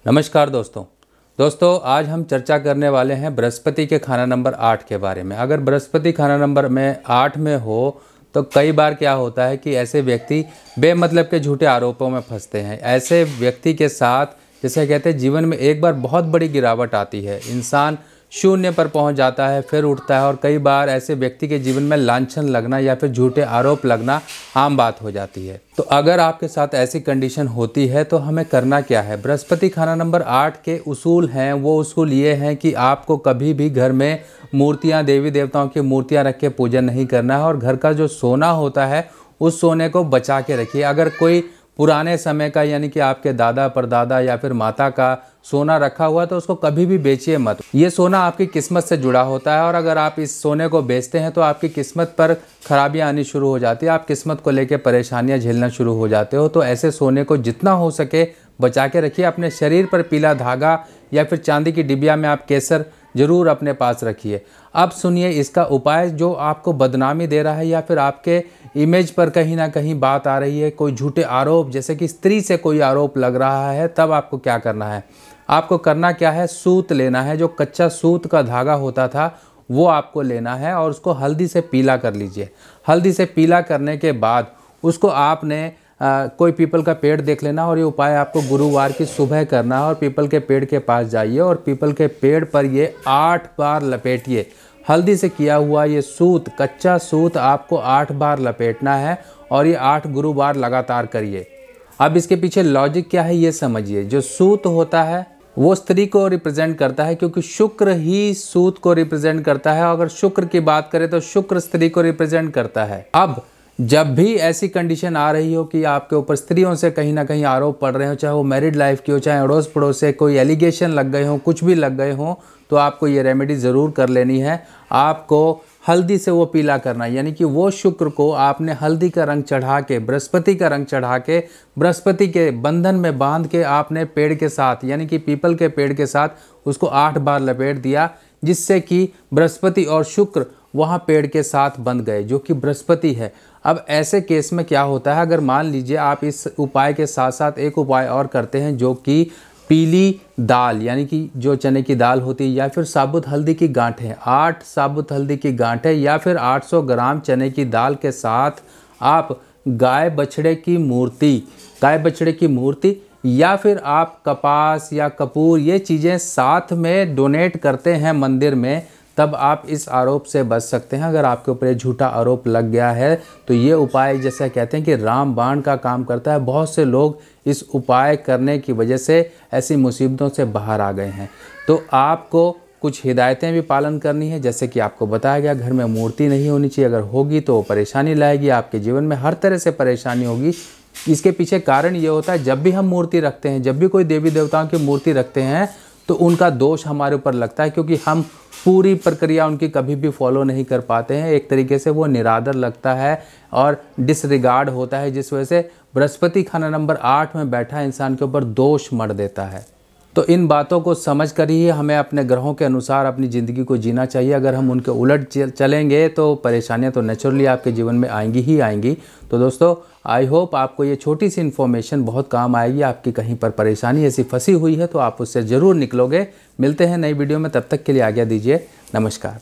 नमस्कार दोस्तों आज हम चर्चा करने वाले हैं बृहस्पति के खाना नंबर 8 के बारे में। अगर बृहस्पति खाना नंबर में 8 में हो तो कई बार क्या होता है कि ऐसे व्यक्ति बेमतलब के झूठे आरोपों में फंसते हैं। ऐसे व्यक्ति के साथ जैसे कहते हैं जीवन में एक बार बहुत बड़ी गिरावट आती है, इंसान शून्य पर पहुंच जाता है, फिर उठता है और कई बार ऐसे व्यक्ति के जीवन में लांछन लगना या फिर झूठे आरोप लगना आम बात हो जाती है। तो अगर आपके साथ ऐसी कंडीशन होती है तो हमें करना क्या है। बृहस्पति खाना नंबर 8 के उसूल हैं, वो उसूल ये हैं कि आपको कभी भी घर में मूर्तियाँ, देवी देवताओं की मूर्तियाँ रख के पूजन नहीं करना है और घर का जो सोना होता है उस सोने को बचा के रखिए। अगर कोई पुराने समय का यानी कि आपके दादा परदादा या फिर माता का सोना रखा हुआ है तो उसको कभी भी बेचिए मत। ये सोना आपकी किस्मत से जुड़ा होता है और अगर आप इस सोने को बेचते हैं तो आपकी किस्मत पर खराबियां आनी शुरू हो जाती है, आप किस्मत को लेकर परेशानियां झेलना शुरू हो जाते हो। तो ऐसे सोने को जितना हो सके बचा के रखिए। अपने शरीर पर पीला धागा या फिर चांदी की डिबिया में आप केसर जरूर अपने पास रखिए। अब सुनिए इसका उपाय जो आपको बदनामी दे रहा है या फिर आपके इमेज पर कहीं ना कहीं बात आ रही है, कोई झूठे आरोप, जैसे कि स्त्री से कोई आरोप लग रहा है, तब आपको क्या करना है। आपको करना क्या है, सूत लेना है। जो कच्चा सूत का धागा होता था वो आपको लेना है और उसको हल्दी से पीला कर लीजिए। हल्दी से पीला करने के बाद उसको आपने कोई पीपल का पेड़ देख लेना और ये उपाय आपको गुरुवार की सुबह करना है और पीपल के पेड़ के पास जाइए और पीपल के पेड़ पर ये 8 बार लपेटिए। हल्दी से किया हुआ ये सूत, कच्चा सूत आपको 8 बार लपेटना है और ये 8 गुरुवार लगातार करिए। अब इसके पीछे लॉजिक क्या है ये समझिए। जो सूत होता है वो स्त्री को रिप्रेजेंट करता है क्योंकि शुक्र ही सूत को रिप्रेजेंट करता है। अगर शुक्र की बात करें तो शुक्र स्त्री को रिप्रेजेंट करता है। अब जब भी ऐसी कंडीशन आ रही हो कि आपके ऊपर स्त्रियों से कहीं ना कहीं आरोप पड़ रहे हो, चाहे वो मैरिड लाइफ की हो, चाहे अड़ोस पड़ोस से कोई एलिगेशन लग गए हो, कुछ भी लग गए हो, तो आपको ये रेमेडी ज़रूर कर लेनी है। आपको हल्दी से वो पीला करना, यानी कि वो शुक्र को आपने हल्दी का रंग चढ़ा के, बृहस्पति का रंग चढ़ा के, बृहस्पति के बंधन में बांध के आपने पेड़ के साथ यानी कि पीपल के पेड़ के साथ उसको 8 बार लपेट दिया, जिससे कि बृहस्पति और शुक्र वहाँ पेड़ के साथ बंध गए, जो कि बृहस्पति है। अब ऐसे केस में क्या होता है, अगर मान लीजिए आप इस उपाय के साथ साथ एक उपाय और करते हैं जो कि पीली दाल यानी कि जो चने की दाल होती है या फिर साबुत हल्दी की गांठें, 8 साबुत हल्दी की गांठें या फिर 800 ग्राम चने की दाल के साथ आप गाय बछड़े की मूर्ति या फिर आप कपास या कपूर ये चीज़ें साथ में डोनेट करते हैं मंदिर में, तब आप इस आरोप से बच सकते हैं। अगर आपके ऊपर झूठा आरोप लग गया है तो ये उपाय जैसे कहते हैं कि रामबाण का काम करता है। बहुत से लोग इस उपाय करने की वजह से ऐसी मुसीबतों से बाहर आ गए हैं। तो आपको कुछ हिदायतें भी पालन करनी है, जैसे कि आपको बताया गया घर में मूर्ति नहीं होनी चाहिए, अगर होगी तो परेशानी लाएगी, आपके जीवन में हर तरह से परेशानी होगी। इसके पीछे कारण ये होता है जब भी हम मूर्ति रखते हैं, जब भी कोई देवी देवताओं की मूर्ति रखते हैं तो उनका दोष हमारे ऊपर लगता है क्योंकि हम पूरी प्रक्रिया उनकी कभी भी फॉलो नहीं कर पाते हैं। एक तरीके से वो निरादर लगता है और डिसरिगार्ड होता है, जिस वजह से बृहस्पति खाना नंबर 8 में बैठा इंसान के ऊपर दोष मढ़ देता है। तो इन बातों को समझ कर ही हमें अपने ग्रहों के अनुसार अपनी ज़िंदगी को जीना चाहिए। अगर हम उनके उलट चलेंगे तो परेशानियां तो नेचुरली आपके जीवन में आएंगी ही आएंगी। तो दोस्तों आई होप आपको ये छोटी सी इन्फॉर्मेशन बहुत काम आएगी। आपकी कहीं पर परेशानी ऐसी फंसी हुई है तो आप उससे ज़रूर निकलोगे। मिलते हैं नई वीडियो में, तब तक के लिए आज्ञा दीजिए। नमस्कार।